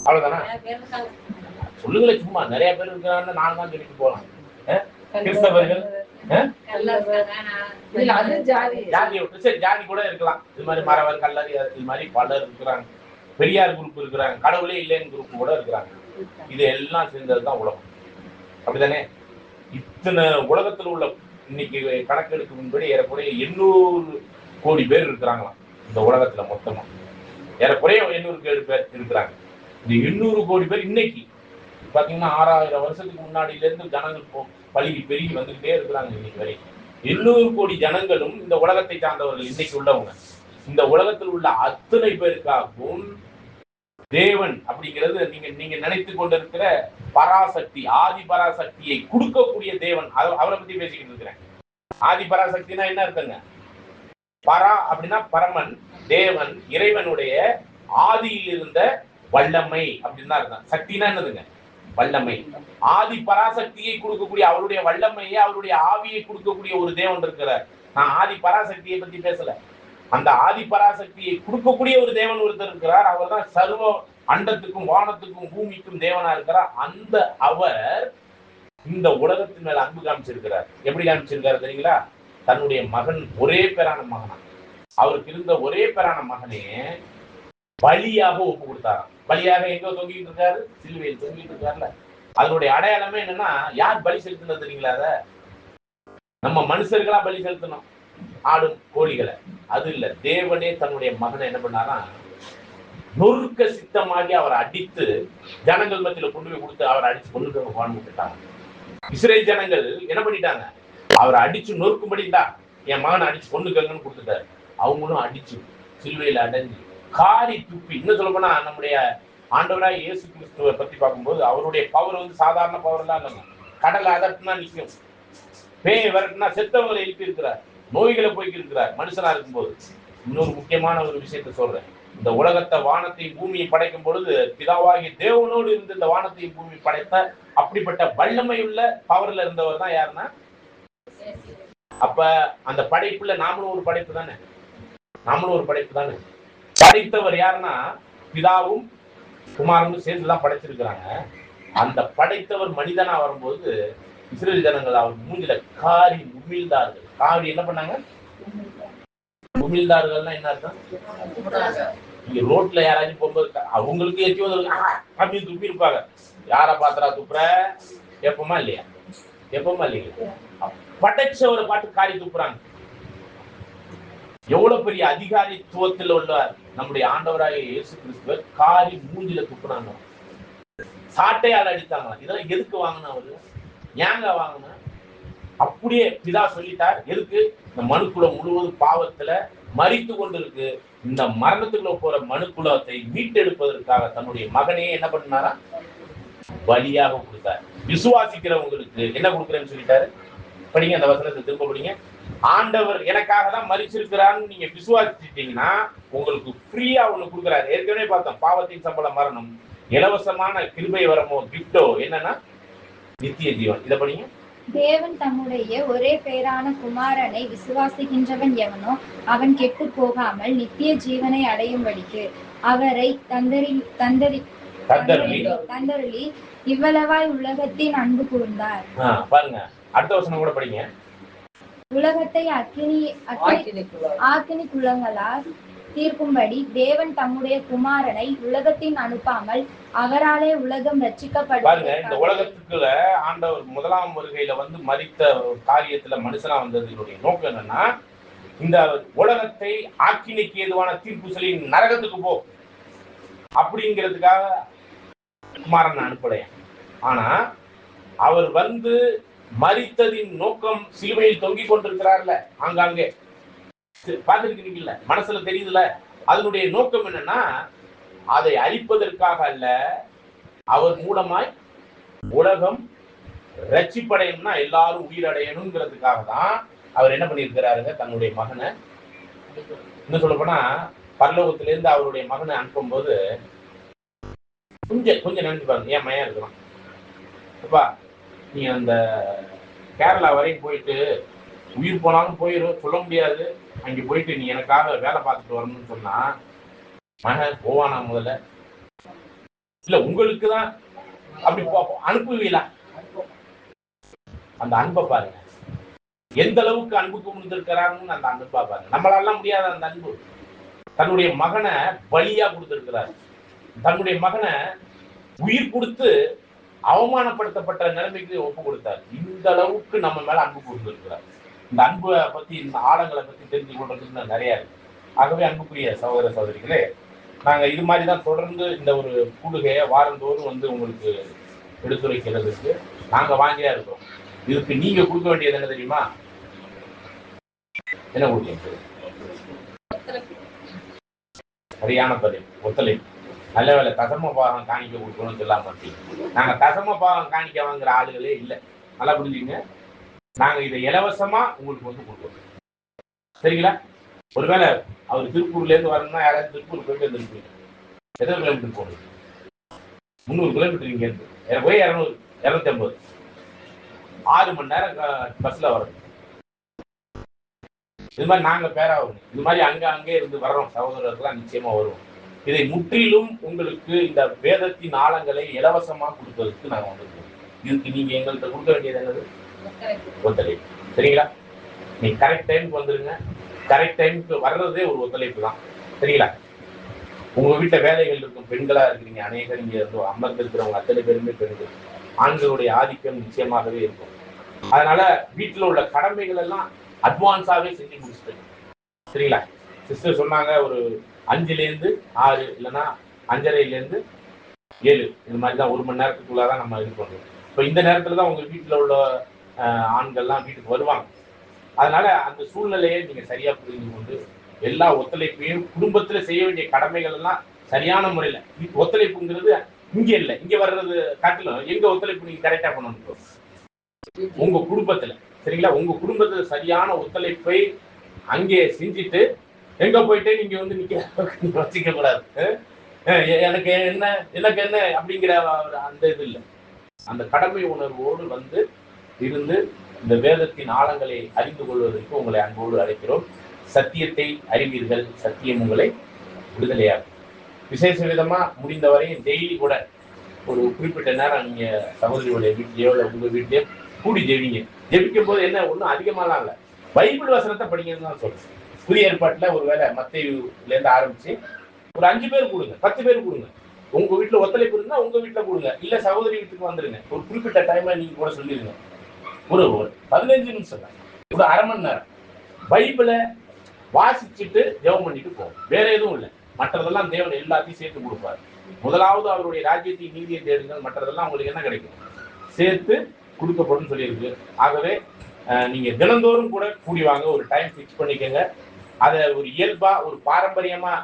அவ்வளவுதானா? சொல்லுங்களேன், சும்மா நிறைய பேர் இருக்கிறான்னு நான் தான் சொல்லிட்டு போலாம். கிறிஸ்தவர்கள் ஜாதியை விட்டு சரி ஜாதி கூட இருக்கலாம். இது மாதிரி மறவர் கல்லறி இது மாதிரி பலர் இருக்கிறாங்க. பெரியார் குரூப் இருக்கிறாங்க, கடவுளே இல்லைன்னு குரூப் கூட இருக்கிறாங்க. இது எல்லாம் சேர்ந்ததுதான் உலகம், அப்படித்தானே? இத்தனை உலகத்தில் உள்ள இன்னைக்கு கணக்கெடுக்கு முன்படி ஏறக்குறைய 800 கோடி பேர் இருக்கிறாங்களாம் இந்த உலகத்துல. மொத்தமா ஏறக்குறைய 800 பேர் இருக்கிறாங்க. இந்த 800 கோடி பேர் இன்னைக்கு பாத்தீங்கன்னா 6000 வருஷத்துக்கு முன்னாடியில இருந்து ஜனங்கள் பழகி பெருகி வந்துகிட்டே இருக்கிறாங்க. இன்னைக்கு வரைக்கும் 800 கோடி ஜனங்களும் இந்த உலகத்தை சார்ந்தவர்கள் இன்னைக்கு உள்ளவங்க. இந்த உலகத்தில் உள்ள அத்தனை பேருக்காகவும் தேவன் அப்படிங்கிறது நீங்க நினைத்து கொண்டிருக்கிற பராசக்தி, ஆதி பராசக்தியை கொடுக்கக்கூடிய தேவன். அவரை பத்தி பேசிக்கிட்டு இருக்கிறேன். ஆதி பராசக்தினா என்ன அர்த்தங்க? பரா அப்படின்னா பரமன், தேவன், இறைவனுடைய ஆதியில் இருந்த வல்லமை அப்படின்னு தான் அர்த்தம். சக்தினா என்னதுங்க? வல்லமை. ஆதி பராசக்தியை கொடுக்கக்கூடிய அவருடைய வல்லமையை, அவருடைய ஆவியை கொடுக்கக்கூடிய ஒரு தேவன் இருக்கிறார். நான் ஆதி பராசக்தியை பத்தி பேசல. அந்த ஆதி பராசக்தியை கொடுக்கக்கூடிய ஒரு தேவன் ஒருத்தர் இருக்கிறார். அவர் தான் சர்வ அண்டத்துக்கும் வானத்துக்கும் பூமிக்கும் தேவனா இருக்கிறார். அந்த அவர் இந்த உலகத்தின் மேல அன்பு காமிச்சிருக்கிறார். எப்படி காமிச்சிருக்காரு தெரியுங்களா? தன்னுடைய மகன், ஒரே பேரான மகனா, அவருக்கு இருந்த ஒரே பேரான மகனே பலியாக ஒப்பு கொடுத்தாராம். பலியாக எங்க தொங்கிட்டு இருக்காரு? சிலுவையில் தொங்கிட்டு இருக்காருல்ல. அதனுடைய அடையாளமே என்னன்னா, யார் பலி செலுத்தினது தெரியுங்களா? அத நம்ம மனுஷர்களா பலி செலுத்தணும், ஆடும் கோழிகளை. அது இல்ல, தேவனே தன்னுடைய மகனை என்ன பண்ணாரா, நொறுக்க சித்தமாகி அவரை அடித்து ஜனங்கள் மத்தியில கொண்டு போய் கொடுத்து அவரை அடிச்சு கொண்டு வாழ்ந்துட்டாங்க. இஸ்ரேல் ஜனங்கள் என்ன பண்ணிட்டாங்க? அவரை அடிச்சு நொறுக்கும்படிந்தா என் மகனை அடிச்சு கொண்டுக்கங்கன்னு கொடுத்துட்டாரு. அவங்களும் அடிச்சு சிலுவையில அடைஞ்சு காரி துப்பி. இன்னும் சொல்ல போனா நம்முடைய ஆண்டவராய் இயேசு கிறிஸ்துவை பத்தி பார்க்கும்போது அவருடைய பவர் வந்து சாதாரண பவர் எல்லாம் இல்லைங்க. கடலை அதட்டுனா நிற்கும், பேய் வரட்டுனா செத்தவங்களை எழுப்பி இருக்கிறார், நோய்களை போய்க்கு இருக்கிறார் மனுஷனா இருக்கும்போது. இன்னொரு முக்கியமான ஒரு விஷயத்த சொல்றேன். இந்த உலகத்தை, வானத்தையும் பூமியை படைக்கும் பொழுது பிதாவாகிய தேவனோடு இருந்து இந்த வானத்தையும் பூமியை படைத்த அப்படிப்பட்ட வல்லமை உள்ள பவர்ல இருந்தவர் தான் யாருன்னா, அப்ப அந்த படைப்புல நாமளும் ஒரு படைப்பு தானே, நாமளும் ஒரு படைப்பு தானே. படைத்தவர் யாருன்னா பிதாவும் குமாரனும் சேர்ந்துதான் படைச்சிருக்கிறாங்க. அந்த படைத்தவர் மனிதனா வரும்போது இஸ்ரேல் ஜனங்கள் அவர் மூஞ்சில காரி உமிழ்ந்தார்கள். காரி என்ன பண்ணாங்க? உமிழ்ந்தார்கள்னா என்ன அர்த்தம்? இங்க ரோட்ல யாராச்சும் போகும்போது அவங்களுக்கு எத்தி வந்து அப்படின்னு துப்பி இருப்பாங்க. யார பாத்திரா துப்புற? எப்பமா இல்லையா? எப்பமா இல்லையா? படைச்சவரை பாட்டு காரி துப்புறாங்க. எவ்வளவு பெரிய அதிகாரித்துவத்தில் உள்ளார் நம்முடைய ஆண்டவராக இயேசு கிறிஸ்துவர். காரி மூஞ்சில துப்புறாங்க, சாட்டையால் அடித்தாங்களா. இதெல்லாம் எதுக்கு வாங்கினா? அவரு ஏங்க வாங்கினா? அப்படியே பிதா சொல்லிட்டார். எதுக்கு? இந்த மனுக்குலம் முழுவதும் பாவத்துல மரித்து கொண்டிருக்கு. இந்த மரணத்துக்குள்ள போற மனுக்குலத்தை மீட்டெடுப்பதற்காக தன்னுடைய மகனையே என்ன பண்ணாரா? பலியாக கொடுத்தார். விசுவாசிக்கிறவங்களுக்கு என்ன கொடுக்குறேன்னு சொல்லிட்டாரு. படிங்க அந்த வசனத்தை, திரும்ப படிங்க. ஆண்டவர் எனக்காக தான் மரிச்சிருக்கிறான்னு நீங்க விசுவாசிட்டீங்கன்னா உங்களுக்கு ஃப்ரீயா ஒண்ணு கொடுக்குறாரு. ஏற்கனவே பார்த்தோம், பாவத்தின் சம்பளம் மரணம், இலவசமான கிருபை வரமோ கிஃப்டோ என்னன்னா நித்திய ஜீவன். இதை படிங்க. தேவன் தம்முடைய ஒரே பேரான குமாரனை விசுவாசிக்கின்றவன் எவனோ அவன் கெட்டு போகாமல் நித்திய ஜீவனை அடையும்படிக்கு அவரை தந்தருளி இவ்வளவாய் உலகத்தின் அன்பு கூர்ந்தார். பாருங்க, அடுத்த வசனம் கூட படிங்க. உலகத்தை ஆக்கினி குலங்களால் தீர்க்கும்படி தேவன் தம்முடைய குமாரனை உலகத்தின் அனுப்பாமல் அவராலே உலகம் ரட்சிக்கப்படுகிறது. இந்த உலகத்துக்குள்ள ஆண்டவர் முதலாம் வருகையில வந்து மரித்த காரியத்துல மனுஷனா வந்ததுடைய நோக்கம் என்னன்னா, இந்த உலகத்தை ஆக்கினைக்கு ஏதுவான தீர்ப்பு சொல்லி நரகத்துக்கு போ அப்படிங்கிறதுக்காக குமாரன் அனுப்பலையா. ஆனா அவர் வந்து மரித்ததின் நோக்கம் சிலுவையில் தொங்கிக் கொண்டிருக்கிறார்ல, ஆங்காங்கே பார்த்துருக்கிறீங்கல்ல, மனசுல தெரியுதுல. அதனுடைய நோக்கம் என்னன்னா, அதை அழிப்பதற்காக அல்ல, அவர் மூலமாய் உலகம் ரட்சிப்படையணும்னா எல்லாரும் உயிரடையணுங்கிறதுக்காக தான் அவர் என்ன பண்ணியிருக்கிறாருங்க, தன்னுடைய மகனை. இன்னும் சொல்ல போனா பரலோகத்திலிருந்து அவருடைய மகனை அனுப்பும் போது கொஞ்சம் நினைச்சு பாருங்க. என் மையம் இருக்கலாம் அப்பா, நீ அந்த கேரளா வரைக்கும் போயிட்டு உயிர் போனாலும் போயிடும், சொல்ல முடியாது. அங்கே போயிட்டு நீ எனக்காக வேலை பார்த்துட்டு வரணும்னு சொன்னா மகன் போவானா முதல்ல? இல்ல உங்களுக்கு தான் அப்படி அனுப்புவீங்களா? அந்த அன்பை பாருங்க, எந்த அளவுக்கு அன்புக்கு முன்னிருக்கிறாங்கன்னு அந்த அன்பை பாருங்க. நம்மளால முடியாத அந்த அன்பு. தன்னுடைய மகனை பலியா கொடுத்திருக்கிறார். தன்னுடைய மகனை உயிர் கொடுத்து அவமானப்படுத்தப்பட்ட நிலைமைக்கு ஒப்பு கொடுத்தார். இந்த அளவுக்கு நம்ம மேல அன்பு கொடுத்திருக்கிறார். இந்த அன்பை பத்தி, இந்த ஆழங்களை பத்தி தெரிஞ்சு கொள்றதுக்கு நிறைய இருக்கு. ஆகவே அன்புக்குரிய சகோதர சகோதரிகளே, நாங்க இது மாதிரி தான் தொடர்ந்து இந்த ஒரு கூடுகையை வாரந்தோறும் உங்களுக்கு எடுத்துரைக்கிறதுக்கு நாங்க வாங்கியா இருக்கோம். இதுக்கு நீங்க கொடுக்க வேண்டியது என்ன தெரியுமா? என்ன கொடுக்க? சரியான பதில், ஒத்துழைப்பு. நல்ல வேலை, தசம பாகம் காணிக்க கொடுக்கணும்னு சொல்லாம மாட்டீங்க. நாங்க தசம பாகம் காணிக்க வாங்குற ஆளுகளே இல்லை. நல்லா புரிஞ்சுங்க. நாங்க இதை இலவசமா உங்களுக்கு கொடுக்கணும். சரிங்களா? ஒருவேளை அவர் திருப்பூர்ல இருந்து வரணும்னா யாராவது திருப்பூர் போயிட்டு வந்துருப்பீங்க. எத்தனை கிலோமீட்டர் போகணும்? 300 கிலோமீட்டர் இங்க இருந்து போய் 200 250 6 மணி நேரம் பஸ்ல வரணும். இது மாதிரி நாங்க பேரா வரும். இது மாதிரி அங்கே இருந்து வர்றோம் சகோதரர்கள்லாம் நிச்சயமா வருவோம். இதை முற்றிலும் உங்களுக்கு இந்த வேதத்தின் ஆழங்களை இலவசமா கொடுப்பதற்கு நாங்க வந்திருக்கோம். இதுக்கு நீங்க எங்கள்கிட்ட கொடுக்க வேண்டியது என்னது? ஒத்துழைப்பு. சரிங்களா? நீ கரெக்ட் டைமுக்கு வந்துருங்க. கரெக்ட் டைமுக்கு வர்றதே ஒரு ஒத்துழைப்பு தான். சரிங்களா? உங்க வீட்டுல வேலைகள் இருக்கும், பெண்களா இருக்கிறீங்க அநேகர், இங்க அமர்ந்திருக்கிறவங்க அத்தனை பேருமே பெண்கள். ஆண்களுடைய ஆதிக்கம் நிச்சயமாகவே இருக்கும். அதனால வீட்டுல உள்ள கடமைகள் எல்லாம் அட்வான்ஸாவே செஞ்சு முடிச்சுட்டு. சரிங்களா? சிஸ்டர் சொன்னாங்க ஒரு 5லேருந்து 6 இல்லைன்னா 5:30லேருந்து 7 இது மாதிரி தான் 1 மணி நேரத்துக்குள்ளாதான் நம்ம இது பண்றோம். இப்போ இந்த நேரத்துல தான் உங்க வீட்டுல உள்ள ஆண்கள்லாம் வீட்டுக்கு வருவாங்க. அதனால அந்த சூழ்நிலையை நீங்க சரியா புரிந்து கொண்டு எல்லா ஒத்துழைப்பையும் குடும்பத்துல செய்ய வேண்டிய கடமைகள் எல்லாம் சரியான முறையில, ஒத்துழைப்புங்கிறது இங்க இல்லை, இங்க வர்றது காட்டிலும் எங்க ஒத்துழைப்பு நீங்க கரெக்டா பண்ணணும் உங்க குடும்பத்துல. சரிங்களா? உங்க குடும்பத்துல சரியான ஒத்துழைப்பை அங்கே செஞ்சுட்டு எங்க போயிட்டு நீங்க நிக்க வச்சுக்க கூடாது. எனக்கு என்ன அப்படிங்கிற அந்த இது இல்லை. அந்த கடமை உணர்வோடு இருந்து இந்த வேதத்தின் ஆழங்களை அறிந்து கொள்வதற்கு உங்களை அன்போடு அழைக்கிறோம். சத்தியத்தை அறிவீர்கள், சத்தியம் உங்களை விடுதலையாகும். விசேஷ விதமா முடிந்தவரை டெய்லி கூட ஒரு குறிப்பிட்ட நேரம் நீங்க சகோதரிகளுடைய வீட்லயோ இல்லை உங்க வீட்லயோ கூடி ஜெபிங்க. ஜெபிக்கும் போது என்ன ஒன்றும் அதிகமாலாம் இல்லை, பைபிள் வசனத்தை படிங்கன்னு தான் சொல்றேன். புதிய ஏற்பாட்டுல ஒருவேளை மத்தேயுல இருந்து ஆரம்பிச்சு ஒரு 5 பேர் கொடுங்க, 10 பேர் கொடுங்க. உங்க வீட்டுல ஒத்துழைப்பு இருந்தா உங்க வீட்டுல கொடுங்க, இல்ல சகோதரி வீட்டுக்கு வந்துருங்க. ஒரு குறிப்பிட்ட டைம்ல நீங்க கூட சொல்லிருங்க. ஒரு 15 நிமிஷம் தான், ஒரு அரை மணி நேரம் பைபிளை வாசிச்சுட்டு ஜெபம் பண்ணிட்டு போகும். வேற எதுவும் இல்லை. மற்றதெல்லாம் தேவன் எல்லாத்தையும் சேர்த்து கொடுப்பாரு. முதலாவது அவருடைய ராஜ்யத்தையும் நீதியை தேடுங்கள், மற்றதெல்லாம் உங்களுக்கு என்ன கிடைக்கும்? சேர்த்து கொடுக்கப்படும் சொல்லியிருக்கு. ஆகவே நீங்க தினந்தோறும் கூட கூடி வாங்க, ஒரு டைம் ஃபிக்ஸ் பண்ணிக்கங்க. அதை ஒரு இயல்பா ஒரு பாரம்பரியமா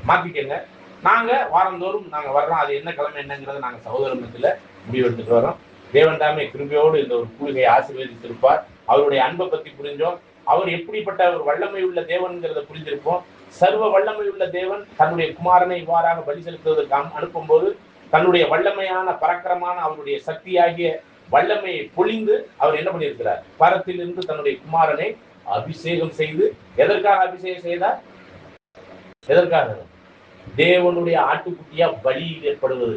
மாத்திக்கங்க. நாங்க வாரந்தோறும் நாங்க வர்றோம். அது என்ன கிழமை என்னங்கிறத நாங்க சகோதரத்துல முடிவு எடுத்துட்டு வரோம். தேவன் தாமே கிருபையோடு இந்த ஒரு கூலிகையை ஆசீர்வதித்திருப்பார். அவருடைய அன்பை பத்தி புரிஞ்சோம். அவர் எப்படிப்பட்ட ஒரு வல்லமை உள்ள தேவன்கிறத புரிஞ்சிருப்போம். சர்வ வல்லமை உள்ள தேவன் தன்னுடைய குமாரனை இவ்வாறாக பலி செலுத்துவதற்கு அனுப்பும் போது தன்னுடைய வல்லமையான பராக்கிரமான அவருடைய சக்தியாகிய வல்லமையை பொழிந்து அவர் என்ன பண்ணியிருக்கிறார்? பரத்திலிருந்து தன்னுடைய குமாரனை அபிஷேகம் செய்து, எதற்காக அபிஷேகம் செய்தார்? எதற்காக? தேவனுடைய ஆட்டுக்குட்டியா பலியிடப்படுவது.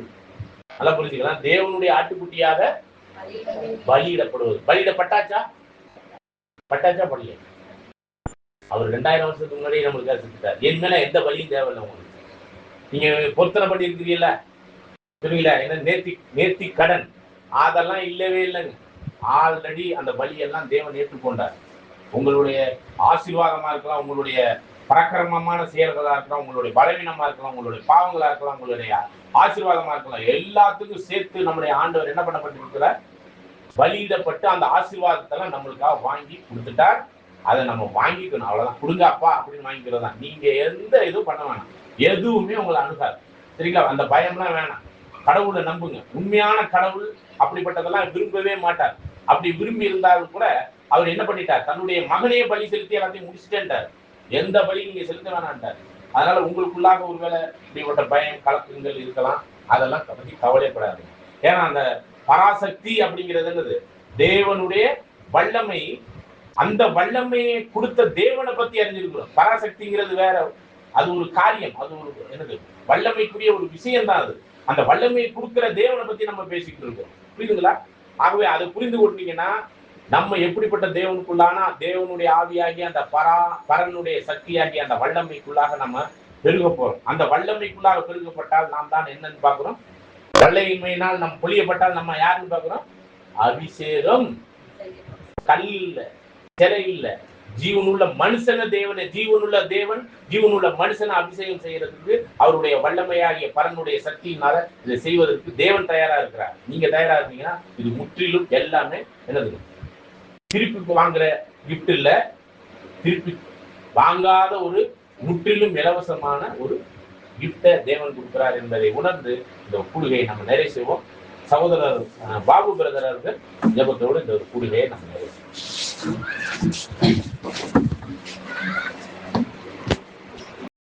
நல்லா புரிஞ்சுக்கலாம். தேவனுடைய ஆட்டுக்குட்டியாக பலியிடப்படுவது. பலியிடப்பட்டாச்சா? பட்டாச்சா? படல. அவர் 2000 வருஷத்துக்கு முன்னாடியே நம்மளுக்காக செஞ்சுட்டார். என் மேல எந்த பலியும் தேவையில்லை. உங்களுக்கு நீங்க பொருத்தனை பண்ணி இருக்கிறீங்களா? சொல்லுங்களா? என்ன நேர்த்தி கடன் அதெல்லாம் இல்லவே இல்லைங்க. ஆல்ரெடி அந்த பலியெல்லாம் தேவன் ஏற்றுக்கொண்டார். உங்களுடைய ஆசீர்வாதமா இருக்கலாம், உங்களுடைய பராக்கிரமமான செயல்களா இருக்கலாம், உங்களுடைய பலவீனமா இருக்கலாம், உங்களுடைய பாவங்களா இருக்கலாம், உங்களுடைய ஆசீர்வாதமா இருக்கலாம், எல்லாத்துக்கும் சேர்த்து நம்முடைய ஆண்டவர் என்ன பண்ணப்பட்டிருக்கிறார்? பலியிடப்பட்டு அந்த ஆசீர்வாதத்தெல்லாம் நம்மளுக்காக வாங்கி கொடுத்துட்டார். அதை நம்ம வாங்கிக்கணும். அவ்வளவுதான். கொடுங்க அப்பா அப்படின்னு வாங்கிக்கிறதா. நீங்க எந்த இதுவும் பண்ண வேணாம், எதுவுமே உங்களை அணுகாது. சரிங்களா? அந்த பயம்லாம் வேணாம். கடவுளை நம்புங்க. உண்மையான கடவுள் அப்படிப்பட்டதெல்லாம் விரும்பவே மாட்டார். அப்படி விரும்பி இருந்தாலும் கூட அவர் என்ன பண்ணிட்டார்? தன்னுடைய மகனையே பலி செலுத்தி எல்லாத்தையும் முடிச்சுட்டேன்ட்டார். எந்த பலி நீங்க செலுத்த வேணான்ட்டார். அதனால உங்களுக்குள்ளாக ஒருவேளை இப்படிப்பட்ட பயம் கலக்கங்கள் இருக்கலாம், அதெல்லாம் பற்றி கவலைப்படாது. ஏன்னா அந்த பராசக்தி அப்படிங்கிறது என்னது? தேவனுடைய வல்லமை அந்த வல்லமையை கொடுத்த தேவனை பத்தி அறிஞ்சிருக்கிறோம். பராசக்திங்கிறது வேற, அது ஒரு காரியம், அது ஒரு என்னது வல்லமைக்குரிய ஒரு விஷயம் தான் அது. அந்த வல்லமையை கொடுக்கிற தேவனை பத்தி நம்ம பேசிக்கிட்டு இருக்கோம். புரியுதுங்களா? ஆகவே அதை புரிந்து கொண்டீங்கன்னா நம்ம எப்படிப்பட்ட தேவனுக்குள்ளான தேவனுடைய ஆவியாகி அந்த பரனுடைய சக்தியாகி அந்த வல்லமைக்குள்ளாக நம்ம பெருக போறோம். அந்த வல்லமைக்குள்ளாக பெருகப்பட்டால் நாம் தான் என்னன்னு பாக்குறோம்? வல்லமையினால் நம் பொழியப்பட்டால் நம்ம யாருன்னு பாக்குறோம்? அபிஷேகம். கல் இல்ல, சிலை இல்ல, ஜீவனுள்ள மனுஷன தேவனை, ஜீவனுள்ள தேவன் ஜீவனுள்ள மனுஷனை அபிஷேகம் செய்யறதுக்கு அவருடைய வல்லமையாகிய பரனுடைய சக்தியினால இதை செய்வதற்கு தேவன் தயாரா இருக்கிறார். நீங்க தயாரா இருக்கீங்கன்னா இது முற்றிலும் எல்லாமே என்னது? திருப்பி வாங்குற கிஃப்ட் இல்ல, திருப்பி வாங்காத ஒரு முற்றிலும் இலவசமான ஒரு கிஃப்டை தேவன் கொடுக்கிறார் என்பதை உணர்ந்து இந்த கூடுகையை நம்ம நிறைவு செய்வோம். சகோதரர் பாபு பிரதர் அவர்கள் ஜெபத்தோடு இந்த கூடுகையை நம்ம நிறைவு செய்வோம்.